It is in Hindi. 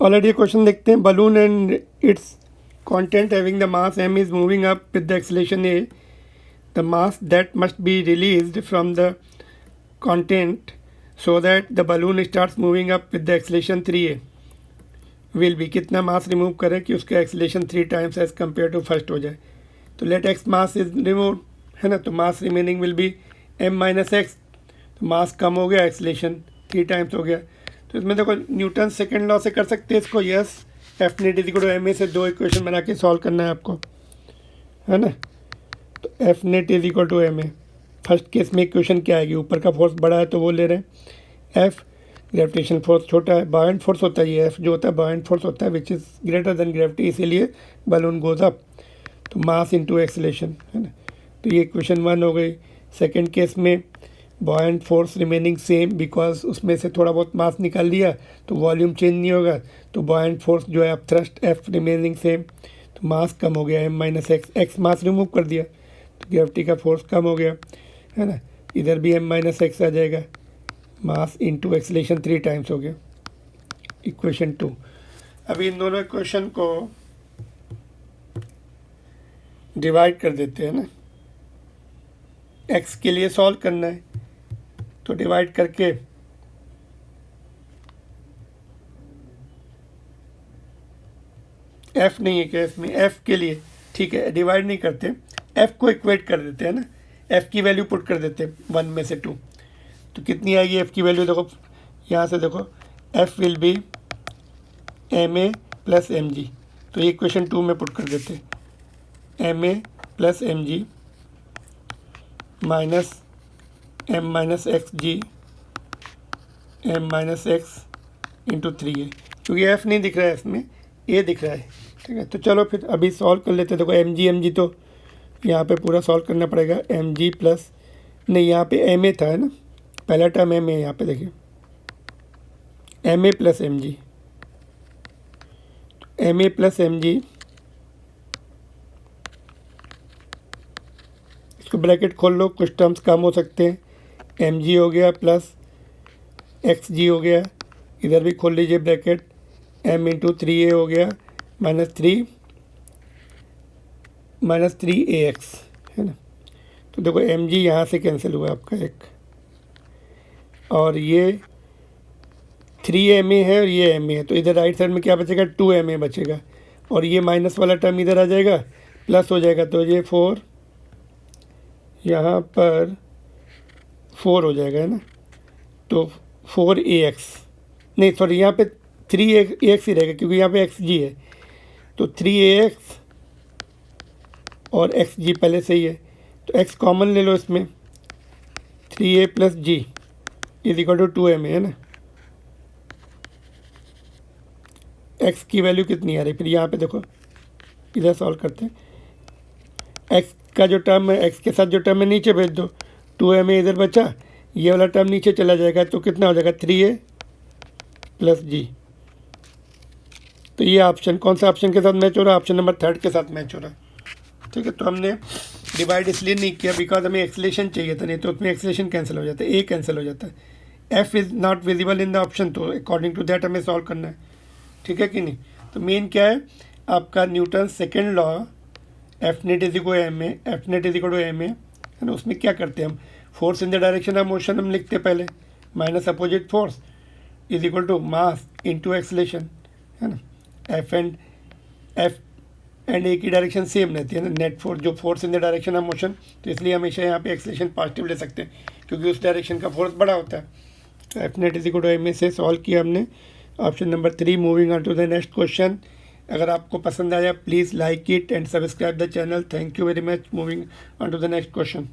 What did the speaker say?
ऑलरेडी क्वेश्चन देखते हैं. Balloon and it's content having the mass m is moving up with the acceleration a. The mass that must be released from the content so that the balloon starts moving up with the acceleration 3a will be, कितना मास रिमूव करें कि उसका acceleration 3 times as compare to first हो जाए. तो let x mass is remove है ना, तो mass remaining will be m minus x. तो मास कम हो गया, एक्सेलेरेशन 3 टाइम्स हो गया. तो इसमें देखो न्यूटन सेकेंड लॉ से कर सकते हैं इसको. Yes, F net is equal to M A से 2 इक्वेशन बना के सॉल्व करना है आपको, है ना. तो F net is equal to M A. First case में इक्वेशन क्या आएगी, ऊपर का फोर्स बड़ा है तो वो ले रहे हैं. एफ ग्रेविटेशन फोर्स छोटा है, बायंट फोर्स होता है. ये एफ जो होता है बायंट फोर्स होता है which is greater than gravity, इसीलिए बलून गोज अप. तो मास इनटू एक्सेलेरेशन, है ना. तो ये इक्वेशन 1 हो गई. सेकेंड केस में buoyant force remaining same because उसमें से थोड़ा बहुत मास निकाल लिया तो वॉल्यूम चेंज नहीं होगा. तो बॉयंट फोर्स जो है अब थ्रस्ट एफ रिमेनिंग सेम, तो मास कम हो गया एम माइनस एक्स. एक्स मास रिमूव कर दिया तो ग्रेविटी का फोर्स कम हो गया, है ना. इधर भी एम माइनस एक्स आ जाएगा. मास इंटू एक्सेलेरेशन 3 टाइम्स हो गया. इक्वेशन 2. अभी इन दोनों इक्वेशन को डिवाइड कर देते हैं ना. एक्स के लिए सॉल्व करना है तो डिवाइड करके एफ नहीं है क्या इसमें, एफ के लिए ठीक है डिवाइड नहीं करते, एफ को इक्वेट कर देते हैं ना. एफ की वैल्यू पुट कर देते हैं 1 में से 2. तो कितनी आएगी एफ की वैल्यू, देखो यहाँ से देखो F will be M A plus M G. तो ये इक्वेशन 2 में पुट कर देते हैं. M A plus M G minus M minus X G M minus X into 3a. क्योंकि एफ नहीं दिख रहा है इसमें, ए दिख रहा है, ठीक है. तो चलो फिर अभी सॉल्व कर लेते हैं. देखो एम जी तो यहाँ पे पूरा सॉल्व करना पड़ेगा. एम जी प्लस नहीं, यहाँ पे एम ए था, है ना. पहला टर्म एम ए, यहाँ पे देखिए M A plus M G. M A plus M G, इसको ब्रैकेट खोल लो, कुछ टर्म्स कम हो सकते हैं. एम जी हो गया प्लस एक्स जी हो गया, इधर भी खोल लीजिए ब्रैकेट. एम इंटू 3a हो गया माइनस 3 ए एक्स, है ना. तो देखो एम जी यहाँ से कैंसिल हुआ आपका एक, और ये 3 ma है और ये ma है. तो इधर राइट साइड में क्या बचेगा, 2 ma बचेगा. और ये माइनस वाला टर्म इधर आ जाएगा, प्लस हो जाएगा. तो ये 4 यहाँ पर 4 हो जाएगा, है ना. तो 4ax नहीं सॉरी, यहाँ पे 3ax ही रहेगा क्योंकि यहाँ पे एक्स जी है. तो 3ax और एक्स जी पहले से ही है, तो x कॉमन ले लो इसमें. 3a plus G is equal to 2ma, है ना. x की वैल्यू कितनी आ रही, फिर यहाँ पे देखो इधर सॉल्व करते हैं. x का जो टर्म है, x के साथ जो टर्म है नीचे भेज दो. 2ma इधर बचा, ये वाला टर्म नीचे चला जाएगा तो कितना हो जाएगा 3a प्लस जी. तो ये ऑप्शन कौन सा ऑप्शन के साथ मैच हो रहा है, ऑप्शन नंबर 3 के साथ मैच हो रहा है, ठीक है. तो हमने डिवाइड इसलिए नहीं किया बिकॉज हमें एक्सेलेरेशन चाहिए था, नहीं तो उसमें एक्सेलेरेशन कैंसिल हो जाता है, ए कैंसिल हो जाता है. F is not visible in the option, तो अकॉर्डिंग टू दैट हमें सॉल्व करना है, ठीक है कि नहीं. तो मेन क्या है आपका Newton second law, F net is equal M A, F net is equal to M A, है ना. उसमें क्या करते हैं हम, force in the direction of motion हम लिखते पहले, minus opposite force is equal to mass into acceleration, है ना. एफ एंड ए की डायरेक्शन सेम रहती है ना, नेट फोर्स जो force in the direction of motion. तो इसलिए हमेशा यहाँ पे एक्सेलेरेशन पॉजिटिव ले सकते हैं क्योंकि उस डायरेक्शन का फोर्स बड़ा होता है. तो F net is equal to M A से सॉल्व किया हमने option number 3. Moving on to the next question. अगर आपको पसंद आया please like it and subscribe the channel. Thank you very much. Moving on to the next question.